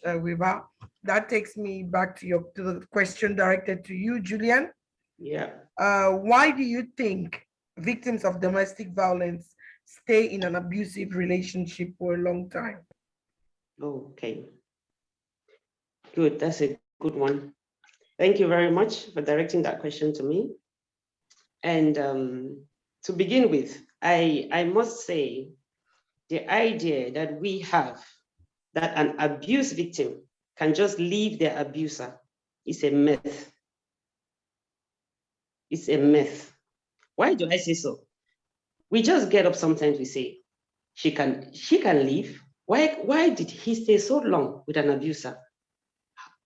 Wiba. That takes me back to the question directed to you, Julian. Yeah. Why do you think victims of domestic violence stay in an abusive relationship for a long time? Okay. Good. That's a good one. Thank you very much for directing that question to me. And to begin with, I must say the idea that we have that an abuse victim can just leave their abuser is a myth. It's a myth. Why do I say so? We just get up sometimes, we say, she can leave. Why did he stay so long with an abuser?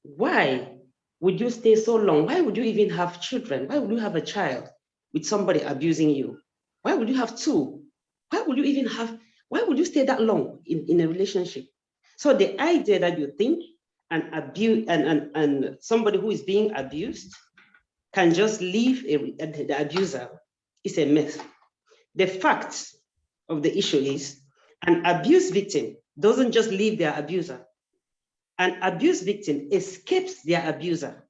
Why would you stay so long? Why would you even have children? Why would you have a child with somebody abusing you? Why would you have two? Why would you stay that long in a relationship? So the idea that you think and somebody who is being abused can just leave the abuser is a myth. The fact of the issue is an abuse victim doesn't just leave their abuser. An abuse victim escapes their abuser.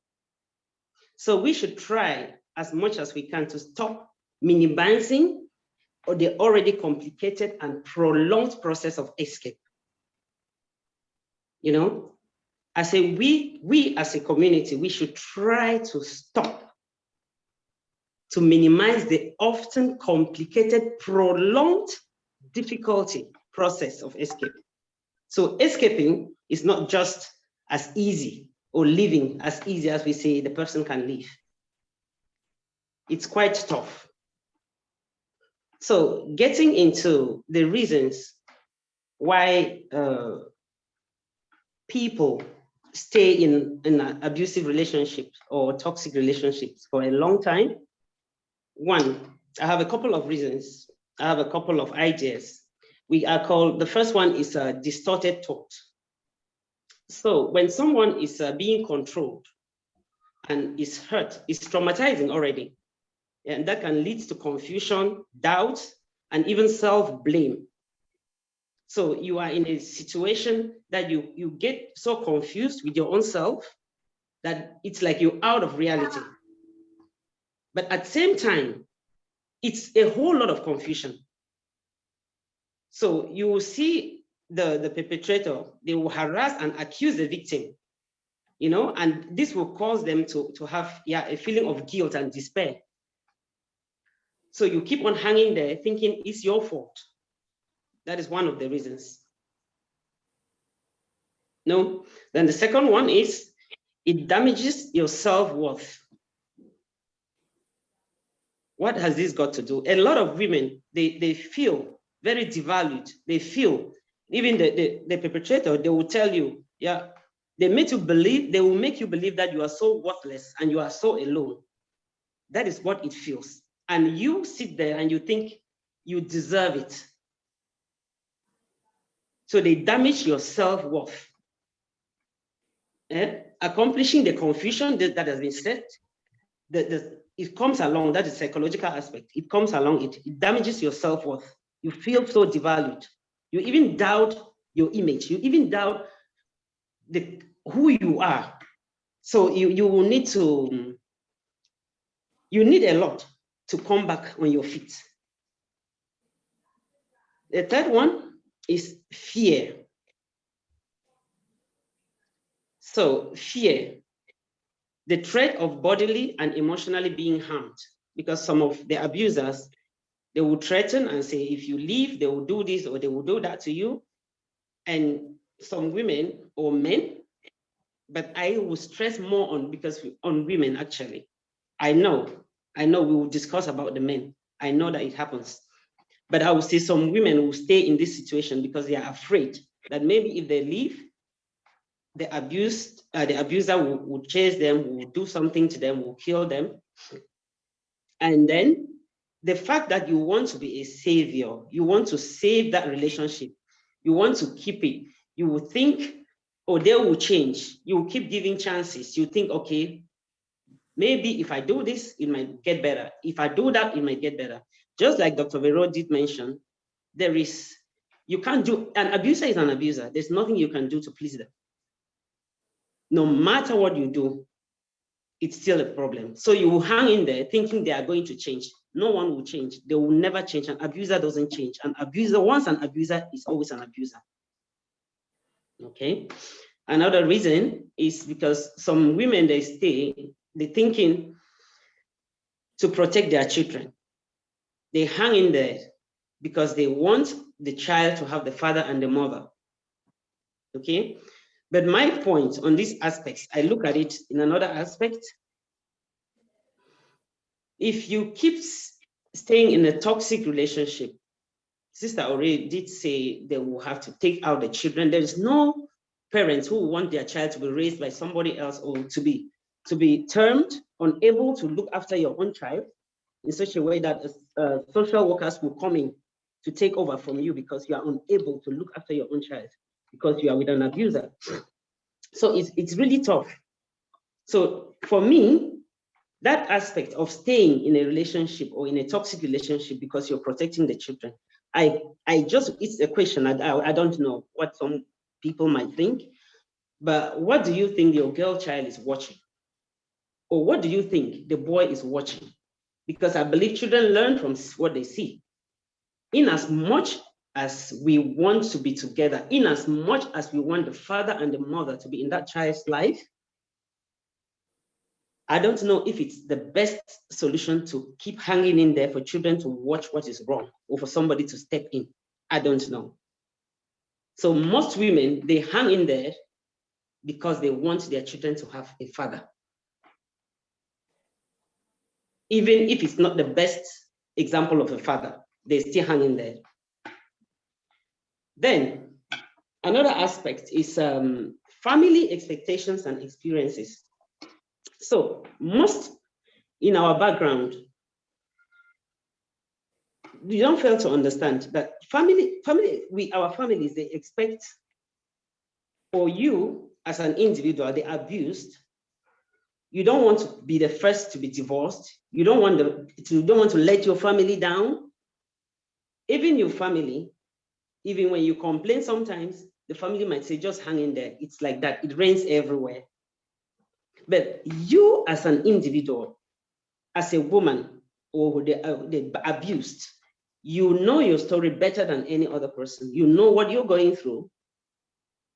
So we should try as much as we can to stop minimizing or the already complicated and prolonged process of escape. You know, I say we as a community, we should try to stop, to minimize the often complicated, prolonged difficulty process of escape. So escaping is not just as easy or living as easy as we say the person can live. It's quite tough. So getting into the reasons why people stay in abusive relationships or toxic relationships for a long time. One, I have a couple of reasons. I have a couple of ideas. The first one is a distorted thought. So when someone is being controlled and is hurt, is traumatizing already, and that can lead to confusion, doubt, and even self-blame. So you are in a situation that you get so confused with your own self that it's like you're out of reality. But at the same time, it's a whole lot of confusion. So you will see the perpetrator, they will harass and accuse the victim, you know, and this will cause them to have a feeling of guilt and despair. So you keep on hanging there thinking it's your fault. That is one of the reasons. No, then the second one is it damages your self-worth. What has this got to do? A lot of women, they feel very devalued. They feel, even the perpetrator, they will tell you, they will make you believe that you are so worthless and you are so alone. That is what it feels. And you sit there and you think you deserve it. So they damage your self-worth. Accomplishing the confusion that has been set, it comes along, that is psychological aspect. It comes along, it damages your self-worth. You feel so devalued. You even doubt your image. You even doubt who you are. So you will need to, you need a lot to come back on your feet. The third one is fear. So fear, the threat of bodily and emotionally being harmed, because some of the abusers, they will threaten and say, if you leave, they will do this or they will do that to you. And some women or men, but I will stress more on women actually. I know we will discuss about the men. I know that it happens. But I will say some women will stay in this situation because they are afraid that maybe if they leave, the abuser will chase them, will do something to them, will kill them. And then the fact that you want to be a savior, you want to save that relationship, you want to keep it, you will think, oh, they will change. You will keep giving chances. You think, okay, maybe if I do this, it might get better. If I do that, it might get better. Just like Dr. Vero did mention, you can't do, an abuser is an abuser. There's nothing you can do to please them. no matter what you do, it's still a problem. So you will hang in there thinking they are going to change. No one will change. They will never change. An abuser doesn't change. An abuser, once an abuser, is always an abuser. Okay. Another reason is because some women, they're thinking to protect their children. They hang in there because they want the child to have the father and the mother. Okay. But my point on these aspects, I look at it in another aspect. If you keep staying in a toxic relationship, sister already did say they will have to take out the children. There is no parents who want their child to be raised by somebody else or to be termed unable to look after your own child in such a way that social workers will come in to take over from you because you are unable to look after your own child because you are with an abuser. So it's really tough. So for me, that aspect of staying in a relationship or in a toxic relationship because you're protecting the children, it's a question. I don't know what some people might think, but what do you think your girl child is watching? Or what do you think the boy is watching? Because I believe children learn from what they see. In as much as we want to be together, in as much as we want the father and the mother to be in that child's life, I don't know if it's the best solution to keep hanging in there for children to watch what is wrong or for somebody to step in. I don't know. So most women, they hang in there because they want their children to have a father. Even if it's not the best example of a father, they still hang in there. Then another aspect is family expectations and experiences. So most in our background, you don't fail to understand that our families, they expect, or you as an individual, the abused, you don't want to be the first to be divorced. You don't want to let your family down. Even your family, even when you complain, sometimes the family might say, just hang in there. It's like that. It rains everywhere. But you as an individual, as a woman or the abused, you know your story better than any other person. You know what you're going through.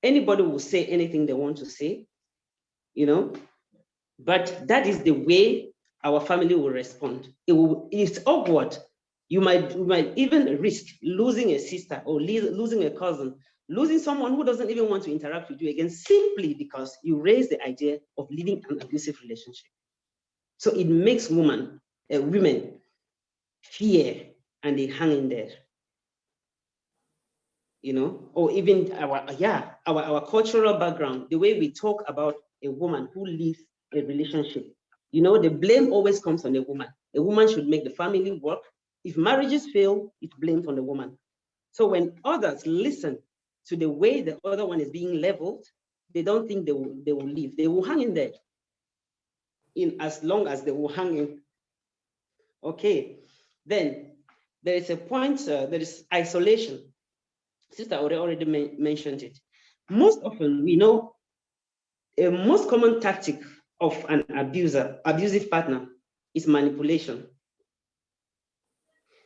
Anybody will say anything they want to say, but that is the way our family will respond. It's awkward. You might even risk losing a sister or losing a cousin, losing someone who doesn't even want to interact with you again, simply because you raise the idea of living an abusive relationship. So it makes women fear, and they hang in there. Or even our cultural background, the way we talk about a woman who leaves a relationship. The blame always comes on the woman. The woman should make the family work. If marriages fail, it's blamed on the woman. So when others listen to the way the other one is being leveled, they don't think they will leave. They will hang in there in as long as they will hang in. Okay, then there is a point, there is isolation. Sister already mentioned it. Most often, we know a most common tactic of an abusive partner is manipulation.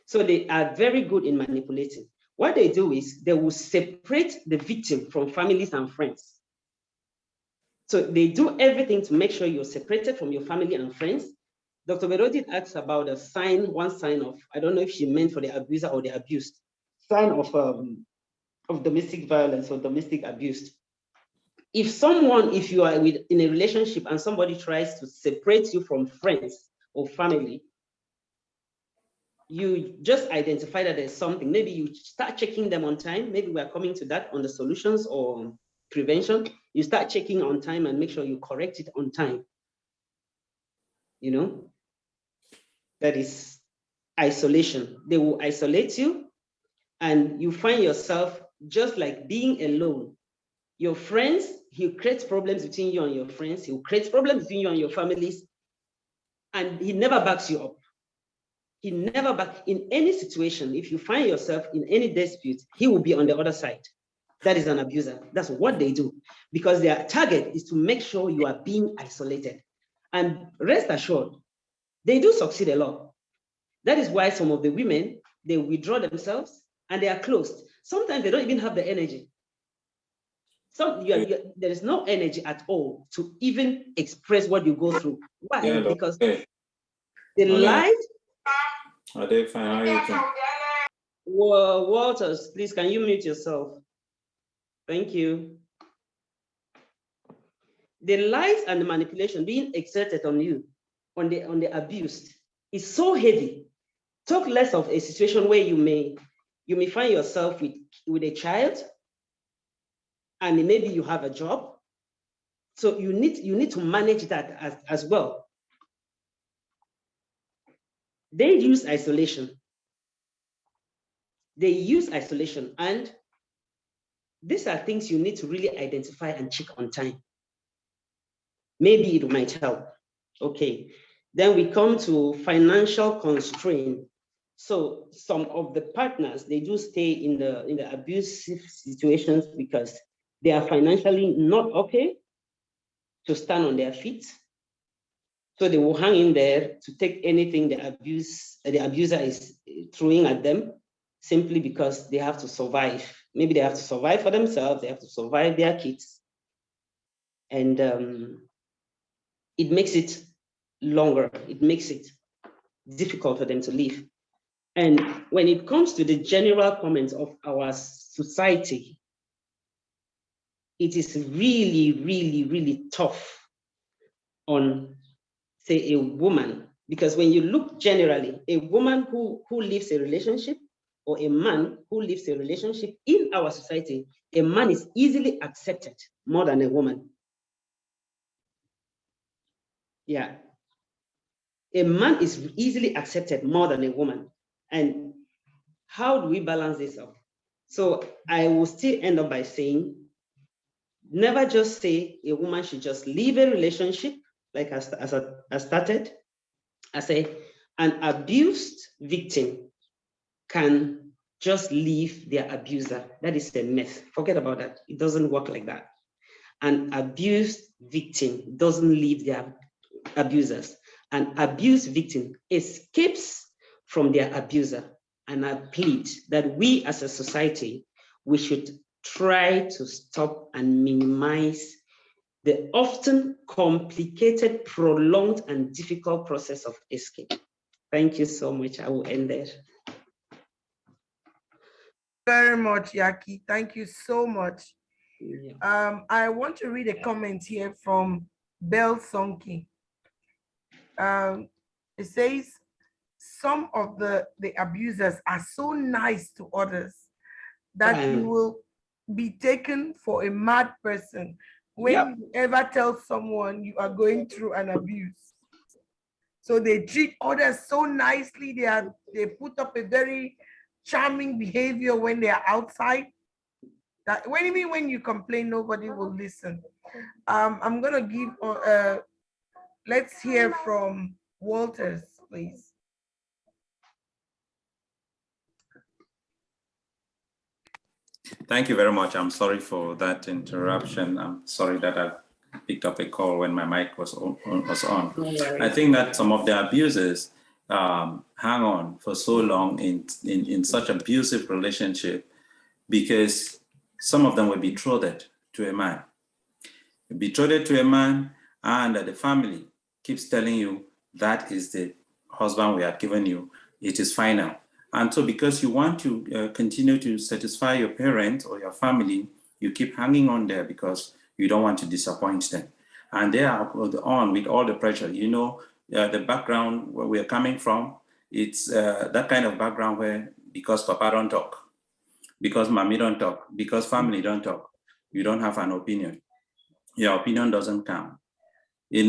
So they are very good in manipulating. What they do is they will separate the victim from families and friends. So they do everything to make sure you're separated from your family and friends. Dr. Verodi asked about one sign of, I don't know if she meant for the abuser or the abused, sign of domestic violence or domestic abuse. If you are in a relationship and somebody tries to separate you from friends or family, you just identify that there's something. Maybe you start checking them on time. Maybe we're coming to that on the solutions or prevention. You start checking on time and make sure you correct it on time. That is isolation. They will isolate you and you find yourself just like being alone. Your friends, he creates problems between you and your friends. He will create problems between you and your families. And he never backs you up. He never back in any situation. If you find yourself in any dispute, he will be on the other side. that is an abuser. That's what they do, because their target is to make sure you are being isolated. And rest assured, they do succeed a lot. That is why some of the women, they withdraw themselves and they are closed. Sometimes they don't even have the energy. There is no energy at all to even express what you go through. Why? Yeah, because okay. the life. Are they fine? How are you doing? Walters, please, can you mute yourself? Thank you. The lies and the manipulation being exerted on you, on the abused, is so heavy. Talk less of a situation where you may find yourself with a child, and maybe you have a job. So you need to manage that as well. They use isolation. They use isolation, and these are things you need to really identify and check on time. Maybe it might help. Okay. Then we come to financial constraint. So some of the partners, they do stay in the abusive situations because they are financially not okay to stand on their feet. So they will hang in there to take anything the abuser is throwing at them, simply because they have to survive. Maybe they have to survive for themselves, they have to survive their kids. And it makes it longer, it makes it difficult for them to live. And when it comes to the general comments of our society, it is really, really, really tough on, say, a woman, because when you look generally, a woman who lives a relationship, or a man who lives a relationship in our society, a man is easily accepted more than a woman. Yeah. A man is easily accepted more than a woman. And how do we balance this up? So I will still end up by saying, never just say a woman should just leave a relationship, like I started. I say an abused victim can just leave their abuser. That is a myth. Forget about that. It doesn't work like that. An abused victim doesn't leave their abusers. An abused victim escapes from their abuser. And I plead that we as a society, we should try to stop and minimize the often complicated, prolonged, and difficult process of escape. Thank you so much. I will end there. Very much, Yaki. Thank you so much. Yeah. I want to read a comment here from Bell Sonki. It says, some of the abusers are so nice to others that you will be taken for a mad person when you ever tell someone you are going through an abuse. So they treat others so nicely. They put up a very charming behavior when they are outside. That when you complain, nobody will listen. I'm gonna give. Let's hear from Walters, please. Thank you very much. I'm sorry for that interruption. I'm sorry that I picked up a call when my mic was on. I think that some of the abusers hang on for so long in such abusive relationship because some of them were betrothed to a man. Betrothed to a man, and the family keeps telling you that is the husband we have given you. It is final. And so because you want to continue to satisfy your parents or your family, you keep hanging on there because you don't want to disappoint them. And they are on with all the pressure. You know, the background where we're coming from, it's that kind of background where because Papa don't talk, because Mommy don't talk, because family don't talk, you don't have an opinion. Your opinion doesn't count. In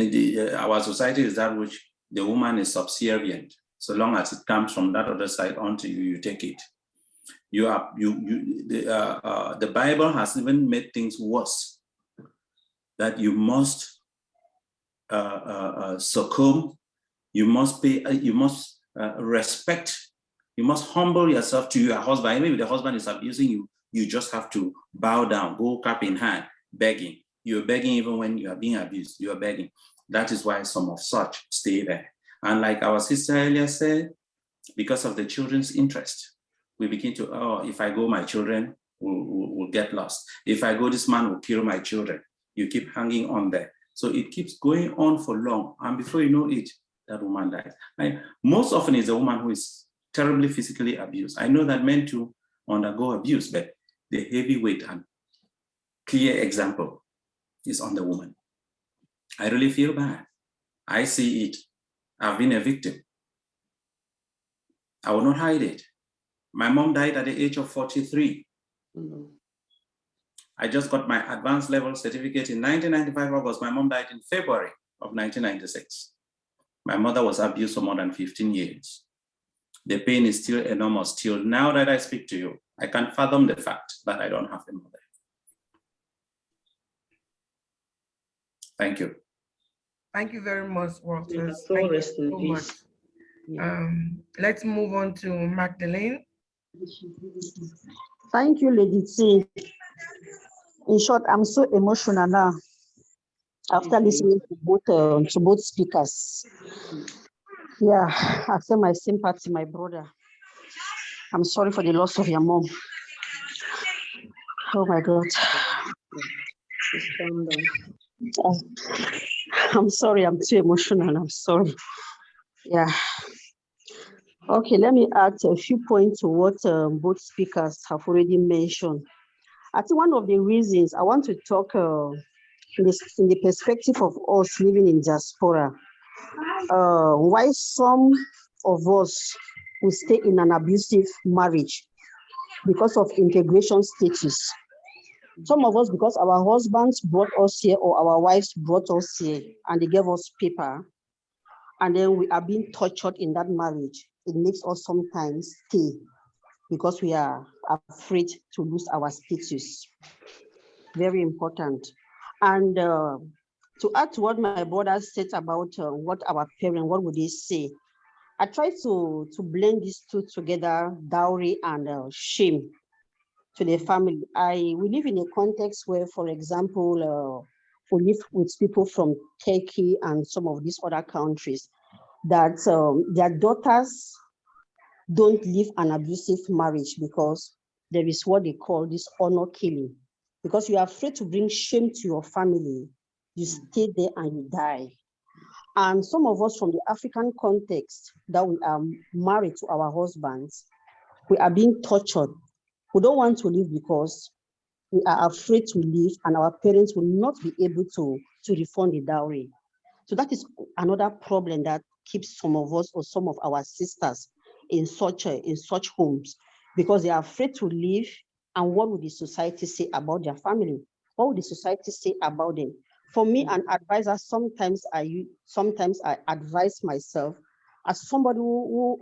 our society is that which the woman is subservient. So long as it comes from that other side onto you, you take it. The Bible has even made things worse. That you must succumb, you must pay, you must respect, you must humble yourself to your husband. Maybe the husband is abusing you, you just have to bow down, go cap in hand, begging. You're begging even when you are being abused, you are begging. That is why some of such stay there. And like our sister earlier said, because of the children's interest, we begin to, oh, if I go, my children will get lost. If I go, this man will kill my children. You keep hanging on there. So it keeps going on for long. And before you know it, that woman dies. Most often it's a woman who is terribly physically abused. I know that men too undergo abuse, but the heavy weight and clear example is on the woman. I really feel bad. I see it. I've been a victim. I will not hide it. My mom died at the age of 43. Mm-hmm. I just got my advanced level certificate in 1995 August. My mom died in February of 1996. My mother was abused for more than 15 years. The pain is still enormous. Till now that I speak to you, I can't fathom the fact that I don't have a mother. Thank you. Thank you very much, Walter. So Thank you rest in so peace. much. Yeah. Let's move on to Magdalene. Thank you, Lady T. In short, I'm so emotional now after listening to both speakers. Yeah, I feel my sympathy, my brother. I'm sorry for the loss of your mom. Oh my God. I'm sorry, I'm too emotional. I'm sorry. Yeah. Okay, let me add a few points to what both speakers have already mentioned. I think one of the reasons I want to talk in the perspective of us living in diaspora, why some of us will stay in an abusive marriage because of integration status. Some of us because our husbands brought us here or our wives brought us here and they gave us paper, and then we are being tortured in that marriage. It makes us sometimes stay because we are afraid to lose our status. Very important. And to add to what my brother said about what our parents, what would they say? I try to blend these two together, dowry and shame to the family. We live in a context where, for example, we live with people from Turkey and some of these other countries that their daughters don't live an abusive marriage because there is what they call this honor killing. Because you are afraid to bring shame to your family, you stay there and you die. And some of us from the African context that we are married to our husbands, we are being tortured. We don't want to leave because we are afraid to leave and our parents will not be able to refund the dowry. So that is another problem that keeps some of us or some of our sisters in such homes, because they are afraid to leave. And what would the society say about their family? What would the society say about them? For me, an advisor, sometimes I advise myself as somebody who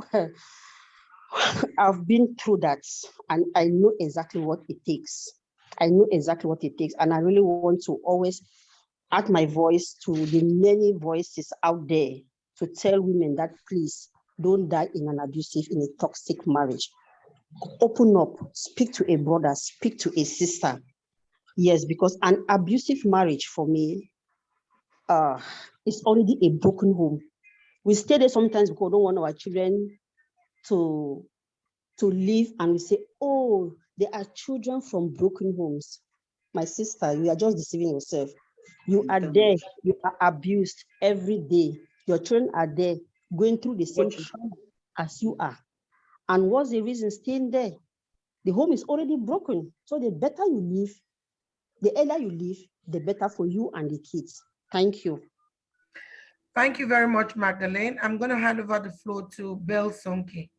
I've been through that, and I know exactly what it takes. I know exactly what it takes, and I really want to always add my voice to the many voices out there to tell women that please don't die in an abusive, in a toxic marriage. Open up, speak to a brother, speak to a sister. Yes, because an abusive marriage for me is already a broken home. We stay there sometimes because we don't want our children to live, and we say, oh, they are children from broken homes. My sister, you are just deceiving yourself. You are there, you are abused every day. Your children are there going through the same trauma as you are. And what's the reason staying there? The home is already broken. So the better you live, the earlier you live, the better for you and the kids. Thank you. Thank you very much, Magdalene. I'm going to hand over the floor to Bill Sonke.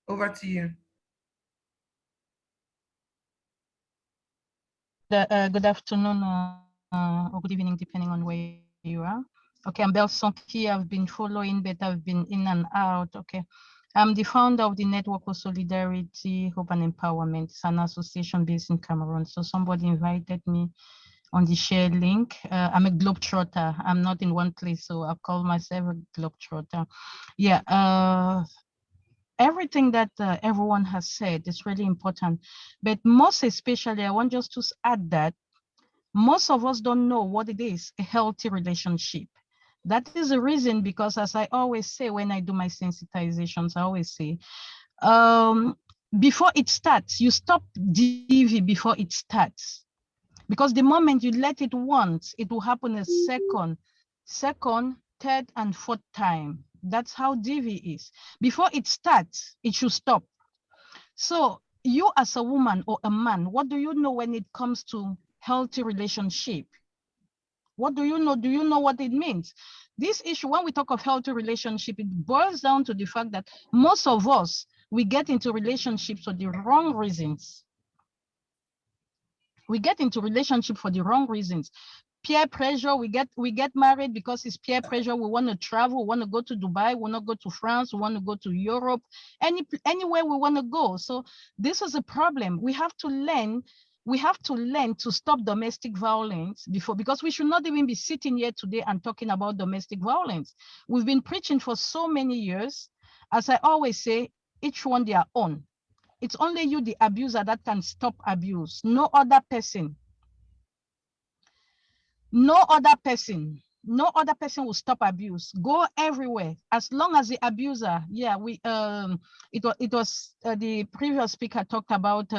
Over to you. Good afternoon or good evening, depending on where you are. Okay, I'm Belle Sonki. I've been following, but I've been in and out. Okay, I'm the founder of the Network of Solidarity, Hope and Empowerment. It's an association based in Cameroon. So somebody invited me on the share link. I'm a globetrotter. I'm not in one place, so I call myself a globetrotter. Yeah. everything that everyone has said is really important. But most especially, I want just to add that most of us don't know what it is, a healthy relationship. That is the reason, because as I always say when I do my sensitizations, I always say, before it starts, you stop DV before it starts. Because the moment you let it once, it will happen a second, third, and fourth time. That's how DV is. Before it starts, it should stop. So you as a woman or a man, what do you know when it comes to healthy relationship? What do you know? Do you know what it means? This issue, when we talk of healthy relationship, it boils down to the fact that most of us, we get into relationships for the wrong reasons. We get into relationship for the wrong reasons. Peer pressure, we get married because it's peer pressure. We want to travel, we want to go to Dubai, we want to go to France, we want to go to Europe, anywhere we want to go. So this is a problem. We have to learn to stop domestic violence before, because we should not even be sitting here today and talking about domestic violence. We've been preaching for so many years. As I always say, each one their own. It's only you, the abuser, that can stop abuse. No other person. No other person will stop abuse. Go everywhere. As long as the abuser, yeah, it was the previous speaker talked about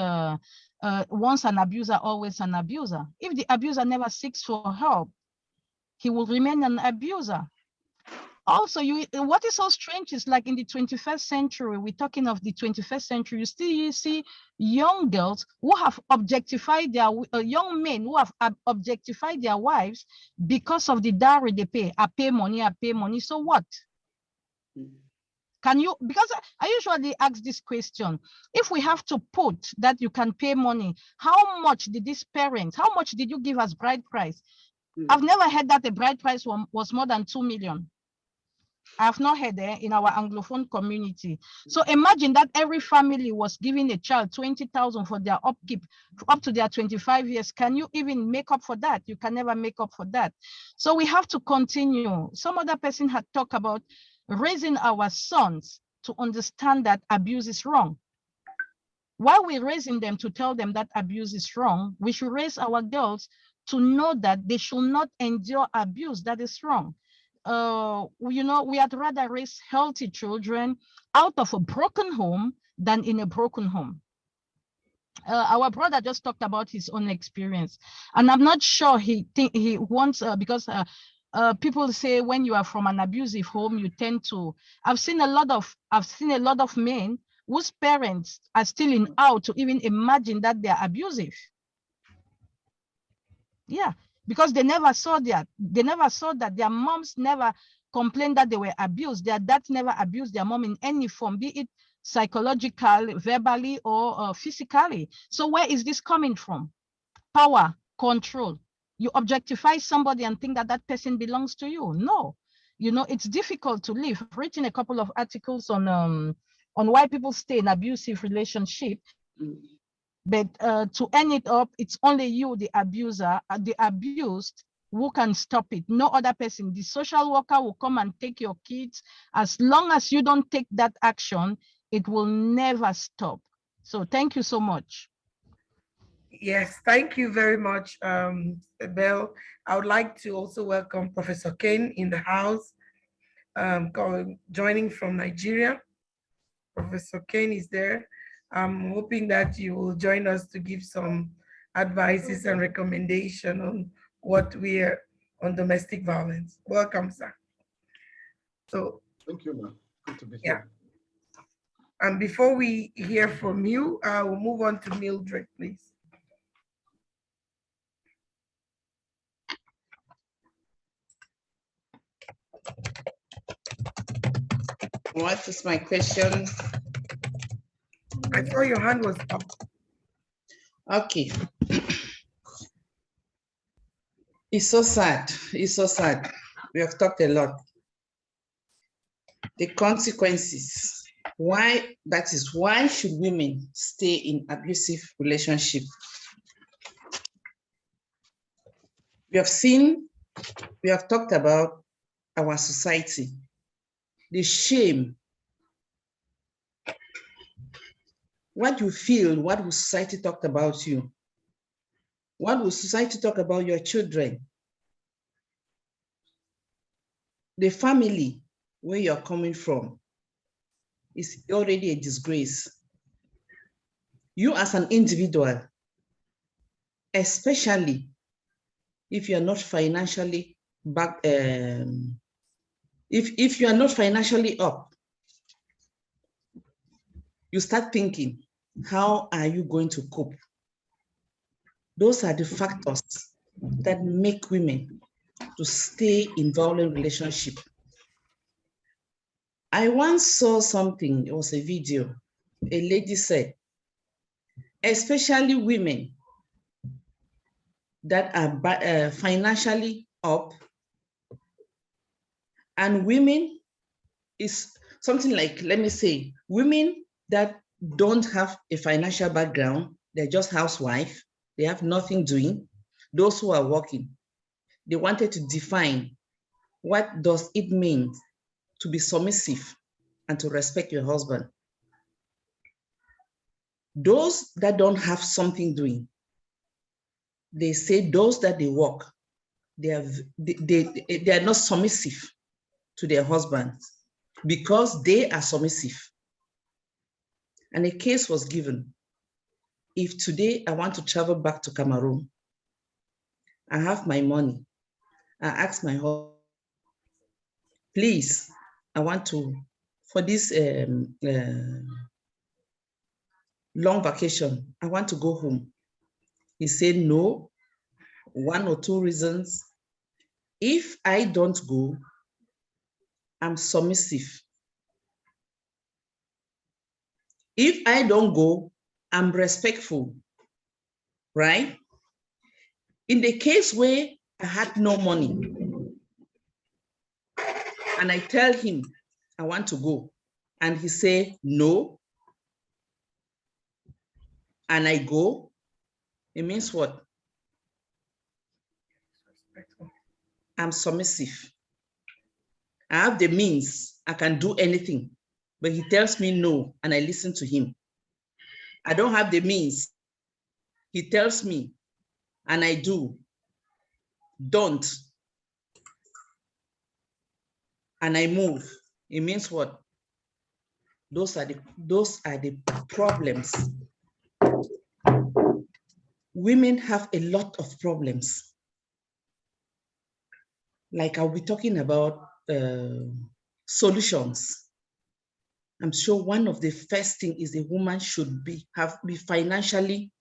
once an abuser, always an abuser. If the abuser never seeks for help, he will remain an abuser. Also, what is so strange is, like, in the 21st century, we're talking of the 21st century, you see young girls who have objectified their, young men who have objectified their wives because of the dowry they pay. I pay money, so what? Can you, because I usually ask this question, if we have to put that you can pay money, how much did these parents, how much did you give as bride price? I've never heard that the bride price was more than 2 million. I've not heard in our Anglophone community. So imagine that every family was giving a child 20,000 for their upkeep up to their 25 years. Can you even make up for that? You can never make up for that. So we have to continue. Some other person had talked about raising our sons to understand that abuse is wrong. While we're raising them to tell them that abuse is wrong, we should raise our girls to know that they should not endure abuse that is wrong. We had rather raise healthy children out of a broken home than in a broken home. Our brother just talked about his own experience, and I'm not sure he wants, because people say when you are from an abusive home, you tend to. I've seen a lot of men whose parents are still in out to even imagine that they're abusive. Yeah. Because they never saw that. They never saw that. Their moms never complained that they were abused. Their dads never abused their mom in any form, be it psychological, verbally, or physically. So where is this coming from? Power, control. You objectify somebody and think that that person belongs to you. No, it's difficult to live. I've written a couple of articles on why people stay in abusive relationship. But to end it up, it's only you, the abuser, the abused, who can stop it. No other person. The social worker will come and take your kids. As long as you don't take that action, it will never stop. So thank you so much. Yes, thank you very much, Belle. I would like to also welcome Professor Kane in the house, joining from Nigeria. Professor Kane is there. I'm hoping that you will join us to give some advices and recommendation on what we are on domestic violence. Welcome, sir. So thank you, ma'am. Good to be here. And before we hear from you, we'll move on to Mildred, please. What is my question? I saw your hand was up. Okay. It's so sad. It's so sad. We have talked a lot. The consequences. Why should women stay in abusive relationship? We have talked about our society, the shame what you feel, what will society talk about you? What will society talk about your children? The family where you're coming from is already a disgrace. You as an individual, especially if you are not financially back, if you are not financially up, you start thinking, how are you going to cope? Those are the factors that make women to stay in violent relationship. I once saw something, it was a video. A lady said, especially women that are financially up, and women is something like, let me say, women that don't have a financial background, they're just housewife, they have nothing doing, those who are working, they wanted to define what does it mean to be submissive and to respect your husband. Those that don't have something doing, they say those that they work, they are not submissive to their husbands because they are submissive. And a case was given. If today I want to travel back to Cameroon, I have my money, I ask my husband, please, I want to, for this long vacation, I want to go home. He said no, one or two reasons. If I don't go, I'm submissive. If I don't go, I'm respectful, right? In the case where I had no money and I tell him I want to go and he say no, and I go, it means what? I'm submissive. I have the means, I can do anything, but he tells me no, and I listen to him. I don't have the means. He tells me, and I do. Don't. And I move. It means what? Those are the problems. Women have a lot of problems. Like I'll be talking about solutions. I'm sure one of the first thing is a woman should be financially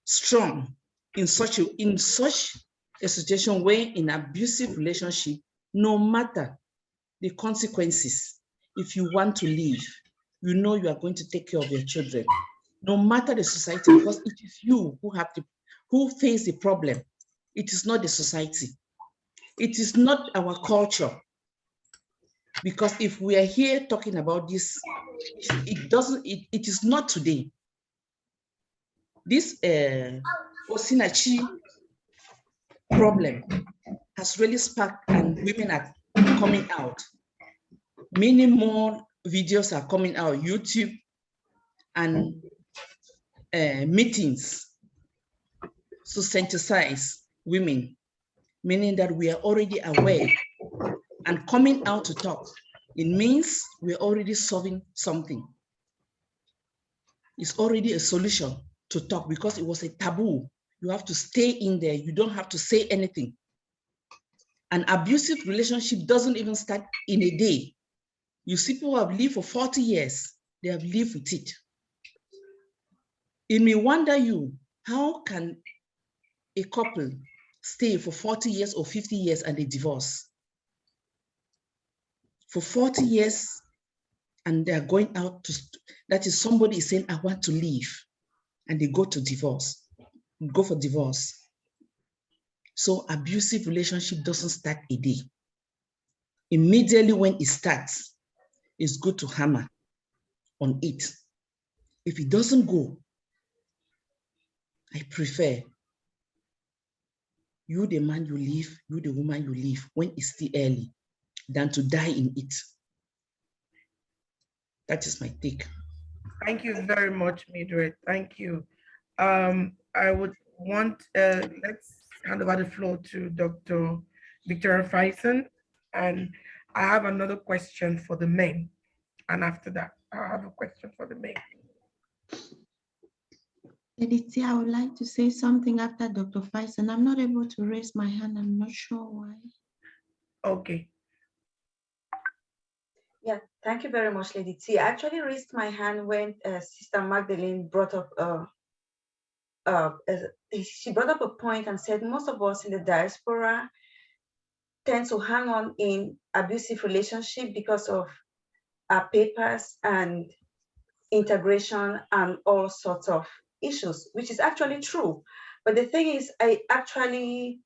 strong in such a situation where in abusive relationship, no matter the consequences, if you want to leave, you know you are going to take care of your children, no matter the society, because it is you who face the problem. It is not the society. It is not our culture. Because if we are here talking about this, it is not today. This Osinachi problem has really sparked, and women are coming out. Many more videos are coming out, YouTube and meetings to sensitize women, meaning that we are already aware and coming out to talk. It means we're already solving something. It's already a solution to talk because it was a taboo. You have to stay in there. You don't have to say anything. An abusive relationship doesn't even start in a day. You see people who have lived for 40 years, they have lived with it. It may wonder you, how can a couple stay for 40 years or 50 years and they divorce? For 40 years and they're going out to, that is somebody is saying, I want to leave, and they go to divorce, go for divorce. So abusive relationship doesn't start a day. Immediately when it starts, it's good to hammer on it. If it doesn't go, I prefer you the man you leave, you the woman you leave when it's still early than to die in it. That is my take. Thank you very much, Mildred. Thank you. I would want, let's hand over the floor to Dr. Victoria Faison. And I have another question for the men. And after that, I have a question for the men. Edith, I would like to say something after Dr. Faison. I'm not able to raise my hand. I'm not sure why. Okay. Yeah, thank you very much, Lady T. I actually raised my hand when Sister Magdalene brought up she brought up a point and said most of us in the diaspora tend to hang on in abusive relationship because of our papers and integration and all sorts of issues, which is actually true. But the thing is, it actually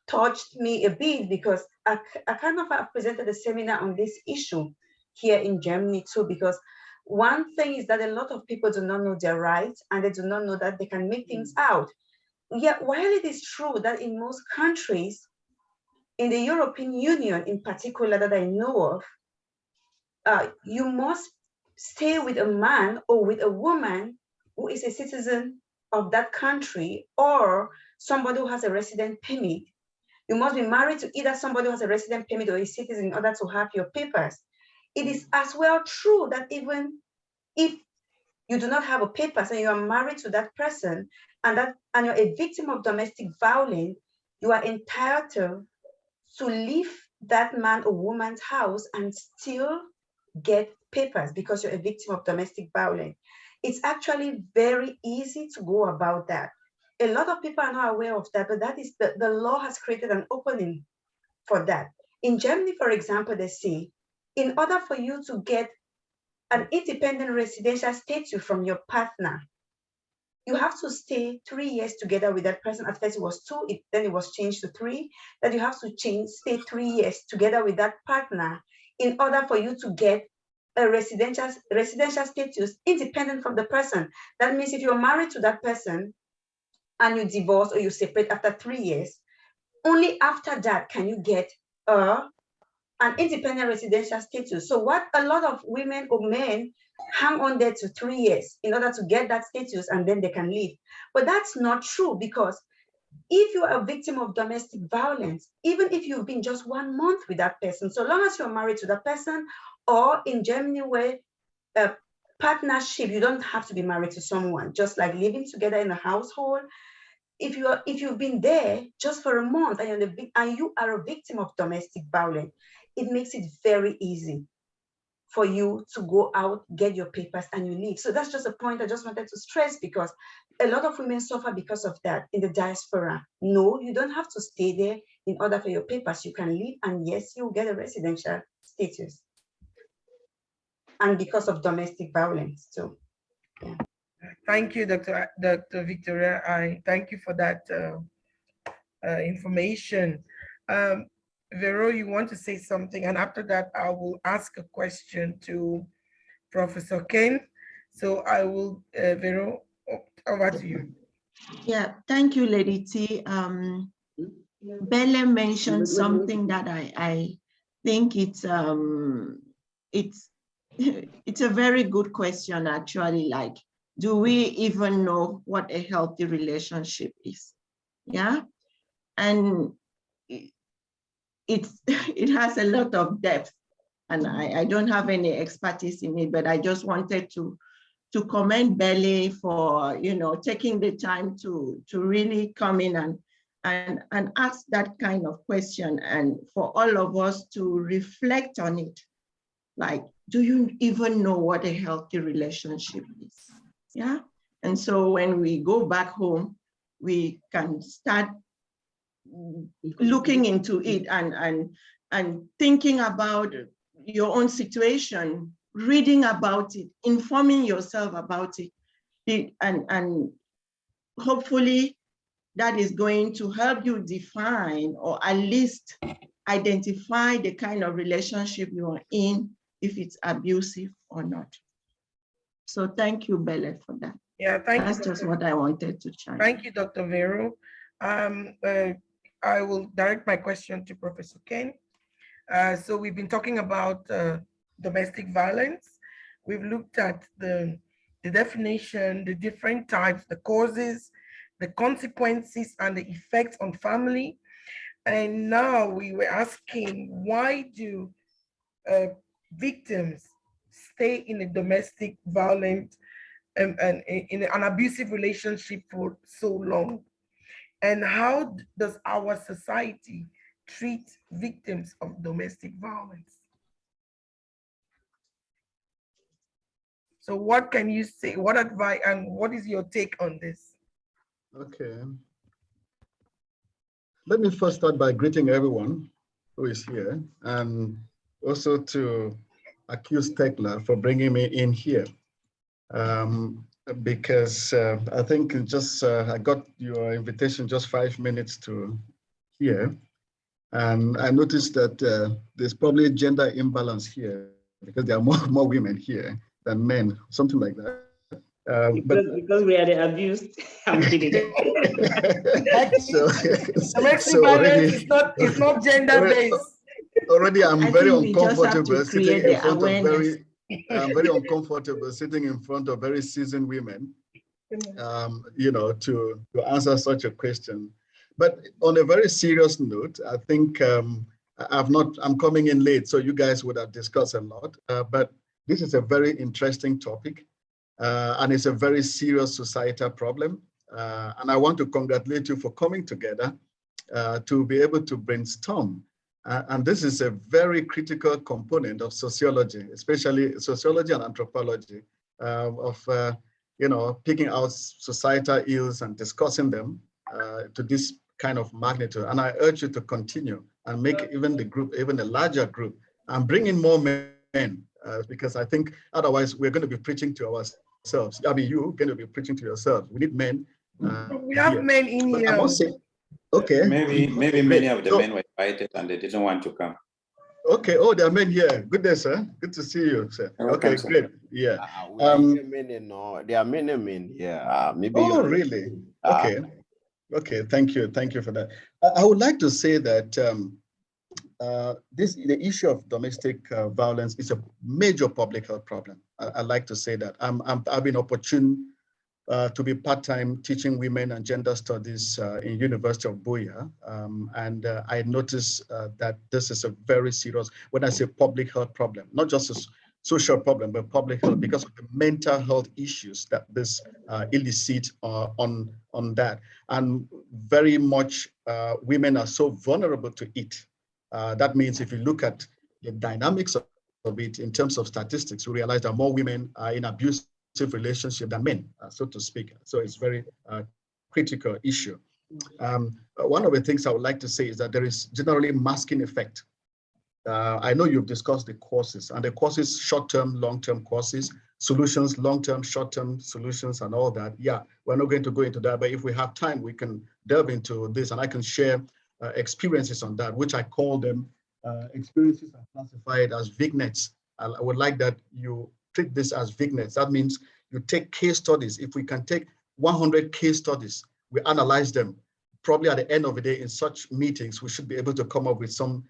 touched me a bit because I kind of presented a seminar on this issue here in Germany too, because one thing is that a lot of people do not know their rights and they do not know that they can make things out. Yet, while it is true that in most countries, in the European Union in particular that I know of, you must stay with a man or with a woman who is a citizen of that country or somebody who has a resident permit. You must be married to either somebody who has a resident permit or a citizen in order to have your papers. It is as well true that even if you do not have a papers and you are married to that person and you're a victim of domestic violence, you are entitled to leave that man or woman's house and still get papers because you're a victim of domestic violence. It's actually very easy to go about that. A lot of people are not aware of that, but that is the law has created an opening for that. In Germany, for example, they say, in order for you to get an independent residential status from your partner, you have to stay 3 years together with that person. At first it was 2, then it was changed to 3, that you have to stay 3 years together with that partner in order for you to get a residential status independent from the person. That means if you're married to that person and you divorce or you separate after 3 years, only after that can you get an independent residential status. So what a lot of women or men hang on there to 3 years in order to get that status and then they can leave. But that's not true, because if you are a victim of domestic violence, even if you've been just 1 month with that person, so long as you're married to that person, or in Germany where a partnership, you don't have to be married to someone, just like living together in a household. If you've been there just for a month and you are a victim of domestic violence, it makes it very easy for you to go out, get your papers, and you leave. So that's just a point I just wanted to stress, because a lot of women suffer because of that in the diaspora. No, you don't have to stay there in order for your papers. You can leave, and yes, you'll get a residential status. And because of domestic violence too. Yeah. Thank you, Dr. Victoria. I thank you for that information. Vero, you want to say something? And after that, I will ask a question to Professor Ken. So I will, Vero, over to you. Yeah, thank you, Lady T. Bella mentioned something that I think it's it's a very good question, actually. Like, do we even know what a healthy relationship is? Yeah, and it has a lot of depth, and I don't have any expertise in it, but I just wanted to commend Belle for, you know, taking the time to really come in and ask that kind of question, and for all of us to reflect on it. Like, do you even know what a healthy relationship is? Yeah. And so when we go back home, we can start looking into it and thinking about your own situation, reading about it, informing yourself about it, and hopefully that is going to help you define, or at least identify, the kind of relationship you are in, if it's abusive or not. So thank you, Bella, for that. Yeah, That's just what I wanted to chime. Thank you, Dr. Vero. I will direct my question to Professor Ken. So we've been talking about domestic violence. We've looked at the the definition, the different types, the causes, the consequences, and the effects on family. And now we were asking, why do victims stay in a domestic violent and in an abusive relationship for so long? And how does our society treat victims of domestic violence? So what can you say? What advice and what is your take on this? Okay. Let me first start by greeting everyone who is here, and also to accuse Tekla for bringing me in here. Because I think I got your invitation just 5 minutes to here. And I noticed that there's probably a gender imbalance here because there are more women here than men, something like that. Because we are the abused. I'm kidding. Domestic violence is not gender-based. Already, I'm very uncomfortable sitting in front of very uncomfortable sitting in front of very seasoned women, to answer such a question. But on a very serious note, I think I'm coming in late, so you guys would have discussed a lot. But this is a very interesting topic, and it's a very serious societal problem. And I want to congratulate you for coming together to be able to brainstorm. And this is a very critical component of sociology, especially sociology and anthropology, picking out societal ills and discussing them to this kind of magnitude. And I urge you to continue and make even the group, even a larger group, and bring in more men, because I think otherwise we're going to be preaching to ourselves. I mean, you're going to be preaching to yourselves. We need men. We have men in here. I must say, okay. Maybe many of the men were invited and they didn't want to come. Okay. Oh, there are men here. Good day, sir. Good to see you, sir. Okay, great. Yeah. There are many men here. Maybe. Oh, really? Okay. Okay. Thank you. Thank you for that. I would like to say that the issue of domestic violence is a major public health problem. I'd like to say that I've been opportune to be part-time teaching women and gender studies in University of Buea. And I noticed that this is a very serious, when I say public health problem, not just a social problem, but public health, because of the mental health issues that this elicit on that. And very much women are so vulnerable to it. That means if you look at the dynamics of it in terms of statistics, you realize that more women are in abuse relationship than men, so to speak. So it's very critical issue. One of the things I would like to say is that there is generally masking effect. I know you've discussed the causes, and the causes, short-term, long-term causes, solutions, long-term, short-term solutions, and all that. Yeah, we're not going to go into that, but if we have time, we can delve into this, and I can share experiences on that, which I call them experiences are classified as vignettes. I would like that you treat this as vignettes. That means you take case studies. If we can take 100 case studies, we analyze them. Probably at the end of the day, in such meetings, we should be able to come up with some,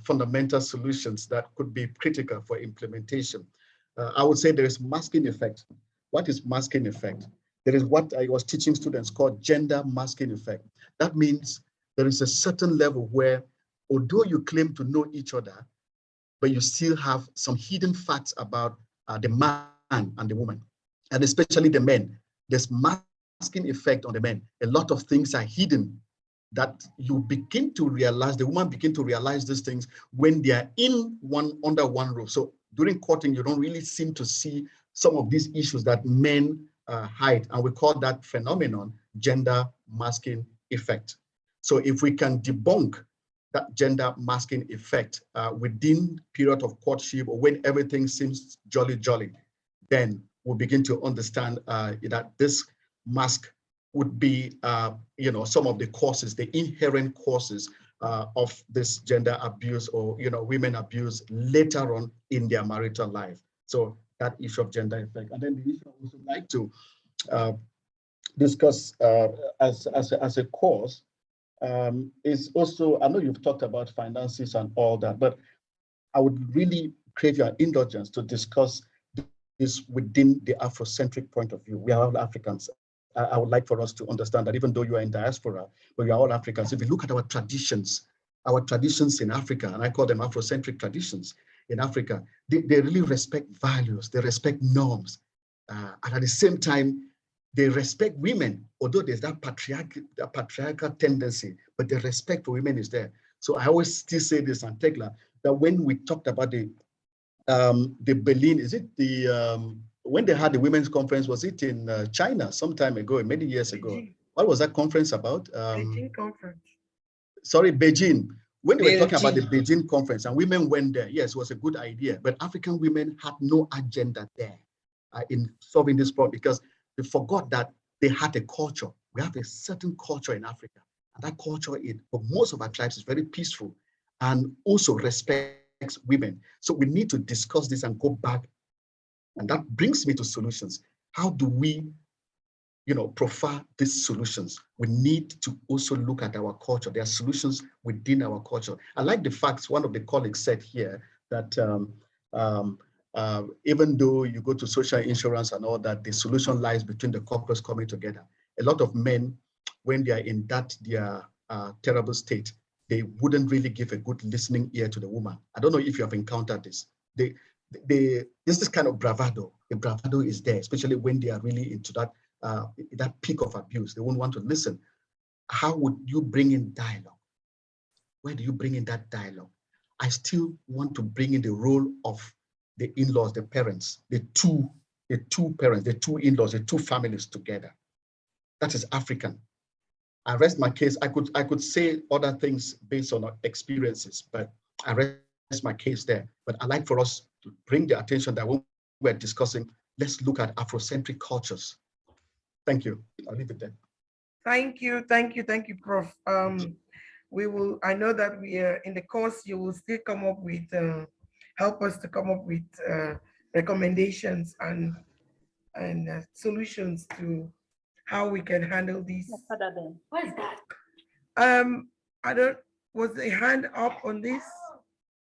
fundamental solutions that could be critical for implementation. I would say there is masking effect. What is masking effect? There is what I was teaching students called gender masking effect. That means there is a certain level where, although you claim to know each other, but you still have some hidden facts about the man and the woman, and especially the men. There's masking effect on the men. A lot of things are hidden that you begin to realize, the woman begin to realize these things when they are under one roof. So during courting, you don't really seem to see some of these issues that men hide, and we call that phenomenon gender masking effect. So if we can debunk that gender masking effect within period of courtship, or when everything seems jolly, then we'll begin to understand that this mask would be, some of the causes, the inherent causes of this gender abuse, or, women abuse later on in their marital life. So that issue of gender effect. And then the issue I would like to discuss as a cause is also, I know you've talked about finances and all that, but I would really crave your indulgence to discuss is within the Afrocentric point of view. We are all Africans. I would like for us to understand that even though you are in diaspora, but we are all Africans. If you look at our traditions in Africa, and I call them Afrocentric traditions in Africa, they really respect values, they respect norms. And at the same time, they respect women, although there's that patriarchal tendency, but the respect for women is there. So I always still say this, and Tekla, that when we talked about the Berlin, is it when they had the women's conference, was it in China some time ago, many years ago? What was that conference about? Beijing conference. Sorry, Beijing. When they were talking about the Beijing conference and women went there, yes, it was a good idea, but African women had no agenda there in solving this problem because they forgot that they had a culture. We have a certain culture in Africa, and that culture, for most of our tribes, is very peaceful and also respects women. So we need to discuss this and go back. And that brings me to solutions. How do we, profile these solutions? We need to also look at our culture. There are solutions within our culture. I like the fact one of the colleagues said here that even though you go to social insurance and all that, the solution lies between the couples coming together. A lot of men, when they are in that their terrible state, they wouldn't really give a good listening ear to the woman. I don't know if you have encountered this. There's this kind of bravado. The bravado is there, especially when they are really into that peak of abuse. They won't want to listen. How would you bring in dialogue? Where do you bring in that dialogue? I still want to bring in the role of the in-laws, the parents, the two parents, the two in-laws, the two families together. That is African. I rest my case. I could say other things based on our experiences, but I rest my case there. But I'd like for us to bring the attention that when we're discussing, let's look at Afrocentric cultures. Thank you. I'll leave it there. Thank you, Prof. I know that we are in the course, you will still come up with, help us to come up with recommendations and solutions to how we can handle these. What is that? Was a hand up on this?